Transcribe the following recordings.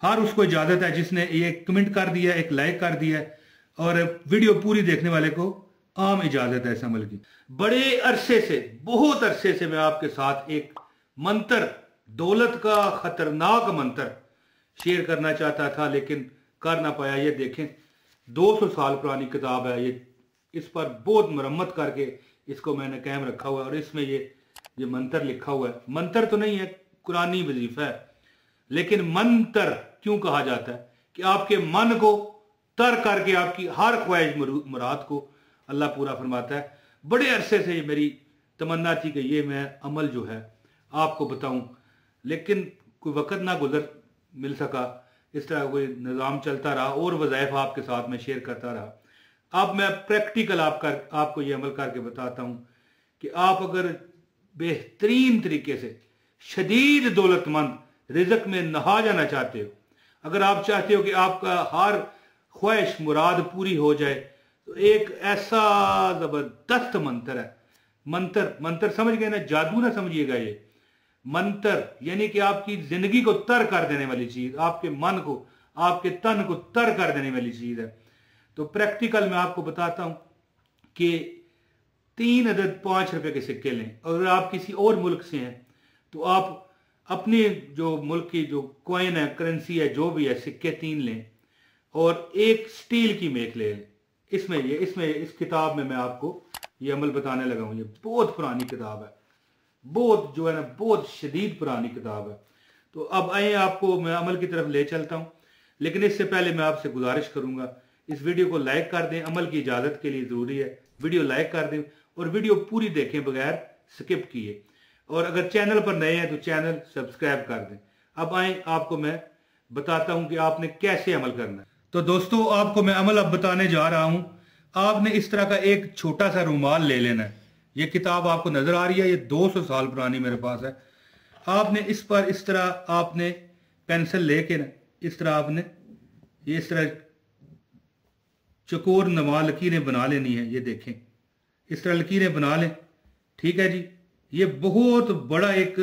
हर उसको इजाजत है जिसने ये कमेंट कर दिया, एक लाइक कर दिया और वीडियो पूरी देखने वाले को आम इजाजत है इस अमल की। बड़े अरसे से, बहुत अरसे से मैं आपके साथ एक मंत्र, दौलत का खतरनाक मंत्र शेयर करना चाहता था लेकिन कर ना पाया। ये देखें 200 साल पुरानी किताब है ये, इस पर बहुत मरम्मत करके इसको मैंने कायम रखा हुआ है और इसमें ये मंत्र लिखा हुआ है। मंत्र तो नहीं है, कुरानी वजीफा है, लेकिन मंत्र क्यों कहा जाता है कि आपके मन को तर करके आपकी हर ख्वाहिश मुराद को अल्लाह पूरा फरमाता है। बड़े अरसे से ये मेरी तमन्ना थी कि ये मैं अमल जो है आपको बताऊं, लेकिन कोई वक्त ना मिल सका। इस तरह कोई निज़ाम चलता रहा और वज़ाइफ आपके साथ में शेयर करता रहा। अब मैं प्रैक्टिकल आपको ये अमल करके बताता हूं कि आप अगर बेहतरीन तरीके से शदीद दौलतमंद रिज़्क़ में नहा जाना चाहते हो, अगर आप चाहते हो कि आपका हर ख्वाहिश मुराद पूरी हो जाए, तो एक ऐसा जबरदस्त मंत्र है। मंत्र समझ गए ना, जादू ना समझिएगा। ये मंत्र यानी कि आपकी जिंदगी को तर कर देने वाली चीज, आपके मन को, आपके तन को तर कर देने वाली चीज है। तो प्रैक्टिकल मैं आपको बताता हूं कि 3 अदद 5 रुपए के सिक्के लें। अगर आप किसी और मुल्क से हैं तो आप अपने जो मुल्क की जो कॉइन है, करेंसी है, जो भी है, सिक्के 3 लें और एक स्टील की मेख ले। इसमें इस किताब में मैं आपको ये अमल बताने लगा हूं। ये बहुत पुरानी किताब है, बहुत जो है ना, बहुत शदीद पुरानी किताब है। तो अब आइए आपको मैं अमल की तरफ ले चलता हूं, लेकिन इससे पहले मैं आपसे गुजारिश करूंगा इस वीडियो को लाइक कर दें। अमल की इजाजत के लिए जरूरी है वीडियो लाइक कर दें और वीडियो पूरी देखें बगैर स्किप किए, और अगर चैनल पर नए हैं तो चैनल सब्सक्राइब कर दें। अब आए आपको मैं बताता हूं कि आपने कैसे अमल करना है। तो दोस्तों आपको मैं अमल अब बताने जा रहा हूं। आपने इस तरह का एक छोटा सा रुमाल ले लेना है। ये किताब आपको नजर आ रही है, ये 200 साल पुरानी मेरे पास है। आपने इस पर इस तरह आपने पेंसिल लेके ना इस तरह आपने ये इस तरह चकोर नुमा लकीरें बना लेनी है। ये देखें इस तरह लकीरें बना लें, ठीक है जी। ये बहुत बड़ा एक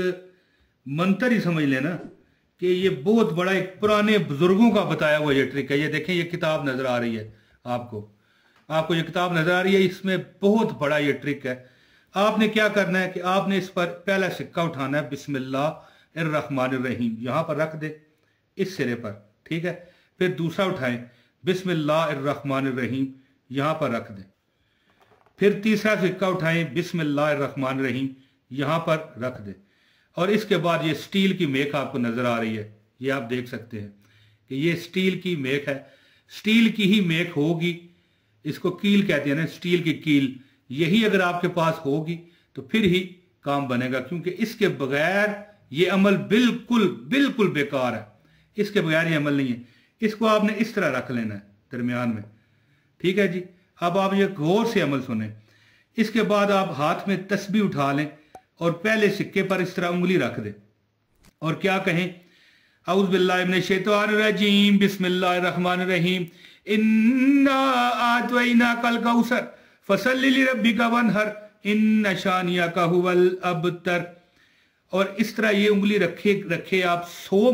मंत्र ही समझ लेना कि ये बहुत बड़ा एक पुराने बुजुर्गों का बताया हुआ ये ट्रिक है। ये देखें ये किताब नजर आ रही है आपको ये किताब नजर आ रही है, इसमें बहुत बड़ा ये ट्रिक है। आपने क्या करना है कि आपने इस पर पहला सिक्का उठाना है, बिस्मिल्लाहिर्रहमानिर्रहीम यहां पर रख दे इस सिरे पर, ठीक है। फिर दूसरा उठाएं, बिस्मिल्लाहिर्रहमानिर्रहीम यहां पर रख दे। फिर तीसरा सिक्का उठाएं, बिस्मिल्लाहिर्रहमानिर्रहीम यहां पर रख दे। और इसके बाद ये स्टील की मेख आपको नजर आ रही है, ये आप देख सकते हैं कि ये स्टील की मेख है। स्टील की ही मेख होगी, इसको कील कहते हैं ना, स्टील की कील। यही अगर आपके पास होगी तो फिर ही काम बनेगा, क्योंकि इसके बगैर ये अमल बिल्कुल बिल्कुल बेकार है। इसके बगैर ये अमल नहीं है। इसको आपने इस तरह रख लेना है दरमियान में, ठीक है जी। अब आप ये गौर से अमल सुने। इसके बाद आप हाथ में तस्बीह उठा लें और पहले सिक्के पर इस तरह उंगली रख दें और क्या कहें, औज़ु बिल्लाहि मिनश शैतानिर रजीम, बिस्मिल्लाहिर्रहमानिर्रहीम, इन्ना आतवैनाकल कौसर फसल्लि लिरब्बिका वन्हर, इन्न शानियका हुवल अबतर। और इस तरह ये उंगली रखे आप 100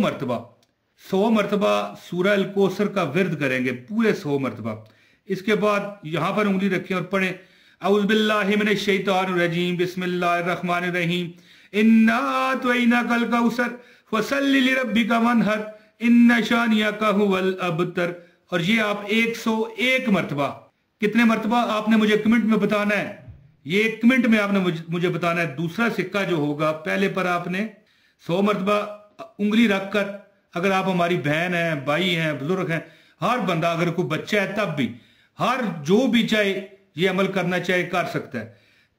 मरतबा सूरह अल कौसर का विर्द करेंगे, पूरे 100 मरतबा। इसके बाद यहां पर उंगली रखें और पढ़ें, औज़ु बिल्लाहि मिनश शैतानिर रजीम, बिस्मिल्लाहिर्रहमानिर्रहीम, इन्ना आतवैनाकल कौसर फसल्लि लिरब्बिका वन्हर, इन्न शानियका हुवल अबतर। और ये आप 101 मरतबा, कितने मरतबा आपने मुझे कमेंट में बताना है, ये एक कमेंट में आपने मुझे बताना है। दूसरा सिक्का जो होगा पहले पर आपने 100 मरतबा उंगली रखकर, अगर आप हमारी बहन है, भाई हैं, बुजुर्ग हैं, हर बंदा, अगर कोई बच्चा है तब भी, हर जो भी चाहे ये अमल करना चाहे कर सकता है।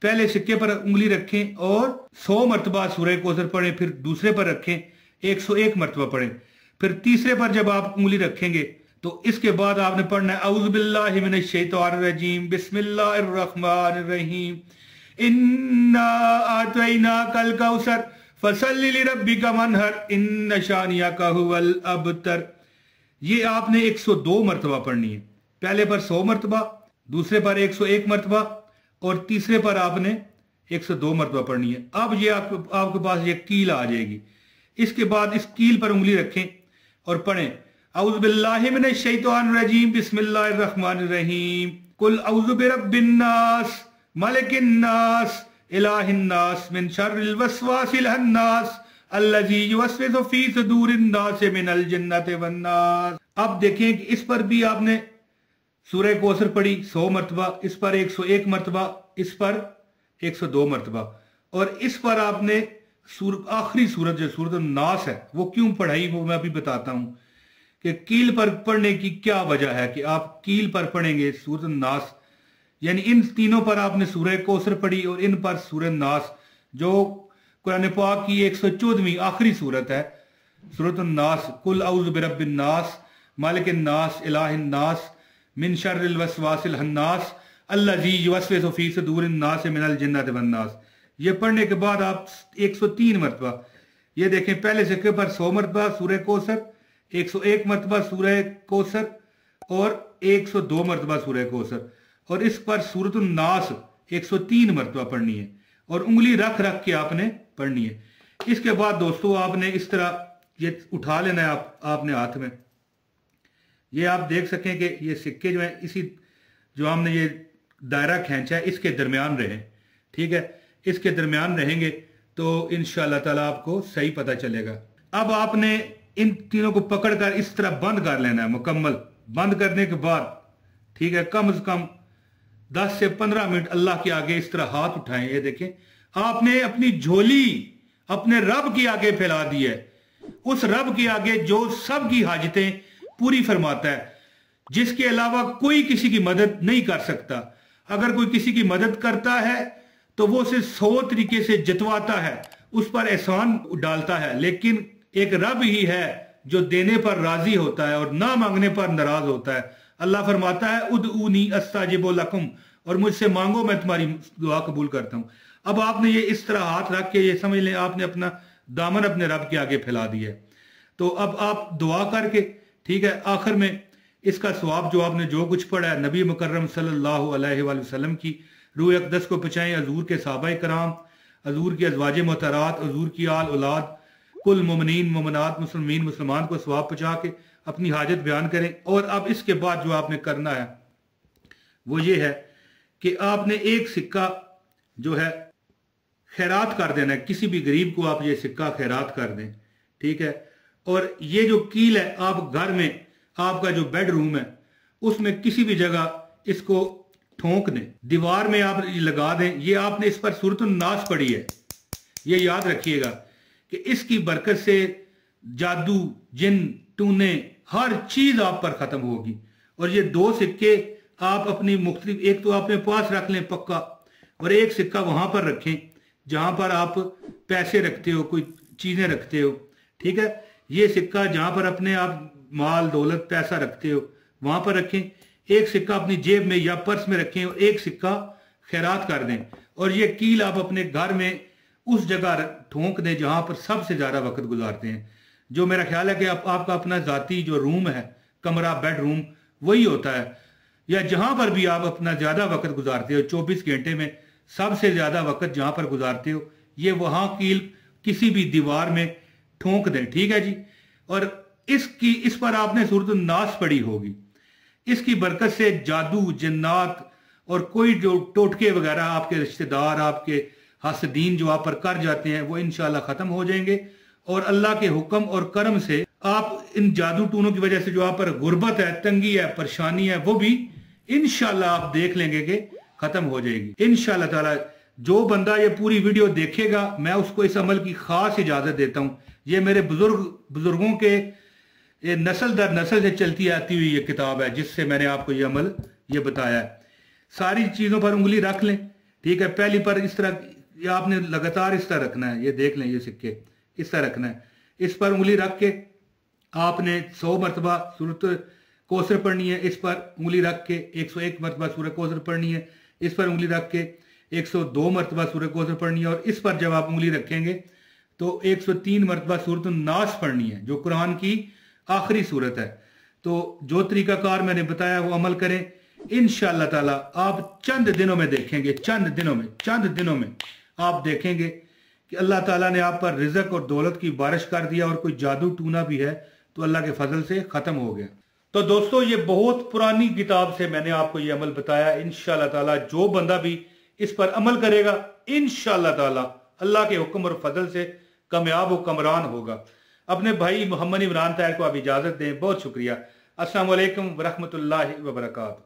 पहले सिक्के पर उंगली रखें और 100 मरतबा सूरह कौसर पढ़ें, फिर दूसरे पर रखें 101 मरतबा पढ़ें, फिर तीसरे पर जब आप उंगली रखेंगे तो इसके बाद आपने पढ़ना है, औज़ु बिल्लाहि मिनश शैतानिर रजीम, बिस्मिल्लाहिर्रहमानिर्रहीम, इन्ना आतवैनाकल कौसर फसल्लि लिरब्बिका वन्हर, इन्न शानियका हुवल अबतर। ये आपने 102 मरतबा पढ़नी है। पहले पर 100 मरतबा, दूसरे पर 101 मरतबा और तीसरे पर आपने 102 मरतबा पढ़नी है। अब ये आपके पास ये कील आ जाएगी। इसके बाद इस कील पर उंगली रखें, और पढ़ें औज़ु बिल्लाहि मिनश शैतानिर रजीम बिस्मिल्लाहिर रहमानिर रहीम कुल औज़ु बिरब्बिन नास मलिकिन नास इलाहिन नास मिन शर्रिल वसवासिल हन्नास अल्लज़ी युवस्विसु फी सुदूरिन नास मिनल जिन्नति वन नास। अब देखें कि इस पर भी आपने सूरह कौसर पढ़ी 100 मरतबा, इस पर 101 मरतबा, इस पर 102 मरतबा, और इस पर आपने आखिरी सूरत जो सूरत नास है वो क्यों पढ़ाई वो मैं अभी बताता हूं कि कील पर पढ़ने की क्या वजह है कि आप कील पर पढ़ेंगे सूरत नास, यानी इन तीनों पर आपने सूरह कौसर पढ़ी और इन पर सूरह नास जो कुरान पाक की 114वीं आखिरी सूरत है सूरत नास। कुल औज़ु बिरब्बिन नास मालिकिन नास इलाहिन नास मिन शर्रिल वसवासिल हन्नास अल्लज़ी युवस्विसु फी सुदूरिन नास मिनल जिन्नति वन नास। ये पढ़ने के बाद आप 103 मरतबा, ये देखें पहले सिक्के पर 100 मरतबा सूरह कौसर, 101 मरतबा सूरह कौसर और 102 मरतबा सूरह कौसर, और इस पर सूरतुन नास 103 मरतबा पढ़नी है और उंगली रख रख के आपने पढ़नी है। इसके बाद दोस्तों आपने इस तरह ये उठा लेना है आपने हाथ में, ये आप देख सकें कि ये सिक्के जो है इसी जो हमने ये दायरा खींचा है इसके दरमियान रहें, ठीक है, इसके दरमियान रहेंगे तो इंशाअल्लाह ताला आपको सही पता चलेगा। अब आपने इन तीनों को पकड़कर इस तरह बंद कर लेना है मुकम्मल। बंद करने के बाद ठीक है कम से कम 10 से 15 मिनट अल्लाह के आगे इस तरह हाथ उठाएं। ये देखें आपने अपनी झोली अपने रब के आगे फैला दी है, उस रब के आगे जो सबकी हाजतें पूरी फरमाता है, जिसके अलावा कोई किसी की मदद नहीं कर सकता। अगर कोई किसी की मदद करता है तो वो उसे 100 तरीके से जतवाता है, उस पर एहसान डालता है, लेकिन एक रब ही है जो देने पर राजी होता है और ना मांगने पर नाराज होता है। अल्लाह फरमाता है उदऊनी अस्ताजिबु लकुम, और मुझसे मांगो मैं तुम्हारी दुआ कबूल करता हूं। अब आपने ये इस तरह हाथ रख के ये समझ लें आपने अपना दामन अपने रब के आगे फैला दिया है। तो अब आप दुआ करके ठीक है आखिर में इसका सवाब जो आपने जो कुछ पढ़ा है नबी मुकर्रम सल्लल्लाहु अलैहि वसल्लम की रूह अक़दस को पहुंचाएं, हजूर के सहाबा कराम, हजूर की अज़वाज मोहतरात, हजूर की आल औलाद, कुल मोमिनीन मोमिनात मुसलमीन मुसलमान को सवाब पहुंचा के अपनी हाजत बयान करें। और अब इसके बाद जो आपने करना है वो ये है कि आपने एक सिक्का जो है खैरात कर देना है, किसी भी गरीब को आप ये सिक्का खैरात कर दें, ठीक है। और ये जो कील है आप घर में आपका जो बेडरूम है उसमें किसी भी जगह इसको ठोंक दें, दीवार में आप लगा दें। ये आपने इस पर सूरतुन नास पढ़ी है, ये याद रखिएगा कि इसकी बरकत से जादू जिन टूने हर चीज आप पर खत्म होगी। और ये 2 सिक्के आप अपनी मुख्तलिफ, एक तो अपने पास रख लें पक्का, और एक सिक्का वहां पर रखें जहां पर आप पैसे रखते हो, कोई चीजें रखते हो, ठीक है। ये सिक्का जहां पर अपने आप माल दौलत पैसा रखते हो वहां पर रखें, एक सिक्का अपनी जेब में या पर्स में रखें और एक सिक्का खैरात कर दें। और ये कील आप अपने घर में उस जगह ठोंक दें जहां पर सबसे ज्यादा वक्त गुजारते हैं। जो मेरा ख्याल है कि आपका अपना जाती जो रूम है, कमरा, बेडरूम वही होता है, या जहां पर भी आप अपना ज्यादा वक्त गुजारते हो 24 घंटे में सबसे ज्यादा वक्त जहां पर गुजारते हो, ये वहां कील किसी भी दीवार में ठोंक दें, ठीक है जी। और इस पर आपने सूरत नास पढ़ी होगी। इसकी बरकत से जादू जिन्नात और कोई जो टोटके वगैरह आपके रिश्तेदार आपके हसदीन जो आप पर कर जाते हैं वो इंशाल्लाह खत्म हो जाएंगे। और अल्लाह के हुक्म और करम से आप इन जादू टूनों की वजह से जो आप पर गुर्बत है, तंगी है, परेशानी है, वो भी इंशाल्लाह आप देख लेंगे कि खत्म हो जाएगी इंशाल्लाह ताला। जो बंदा ये पूरी वीडियो देखेगा मैं उसको इस अमल की खास इजाजत देता हूं। ये मेरे बुजुर्गों के ये नस्ल दर नस्ल से चलती आती हुई ये किताब है जिससे मैंने आपको ये अमल ये बताया है। सारी चीजों पर उंगली रख लें, ठीक है। पहली पर इस तरह ये आपने लगातार इस तरह रखना है, ये देख लें ये सिक्के इस तरह रखना है। इस पर उंगली रख के आपने 100 मरतबा सूरत कौसर पढ़नी है, इस पर उंगली रख के 101 मरतबा सूरत कौसर पढ़नी है, इस पर उंगली रख के 102 मरतबा सूरत कौसर पढ़नी है, और इस पर जब आप उंगली रखेंगे तो 103 मरतबा सूरत नास पढ़नी है जो कुरान की आखिरी सूरत है। तो जो तरीकाकार मैंने बताया वो अमल करें, इंशाअल्लाह ताला आप चंद दिनों में देखेंगे, चंद दिनों में आप देखेंगे कि अल्लाह ताला ने आप पर रिज़्क और दौलत की बारिश कर दिया। और कोई जादू टूना भी है तो अल्लाह के फजल से ख़त्म हो गया। तो दोस्तों ये बहुत पुरानी किताब से मैंने आपको ये अमल बताया। इंशाअल्लाह ताला जो बंदा भी इस पर अमल करेगा इंशाअल्लाह ताला अल्लाह के हुक्म और फजल से कामयाब व कमरान होगा। अपने भाई मोहम्मद इमरान ताहिर को आप इजाज़त दें। बहुत शुक्रिया। अस्सलाम वालेकुम व रहमतुल्लाहि व बरकातहू।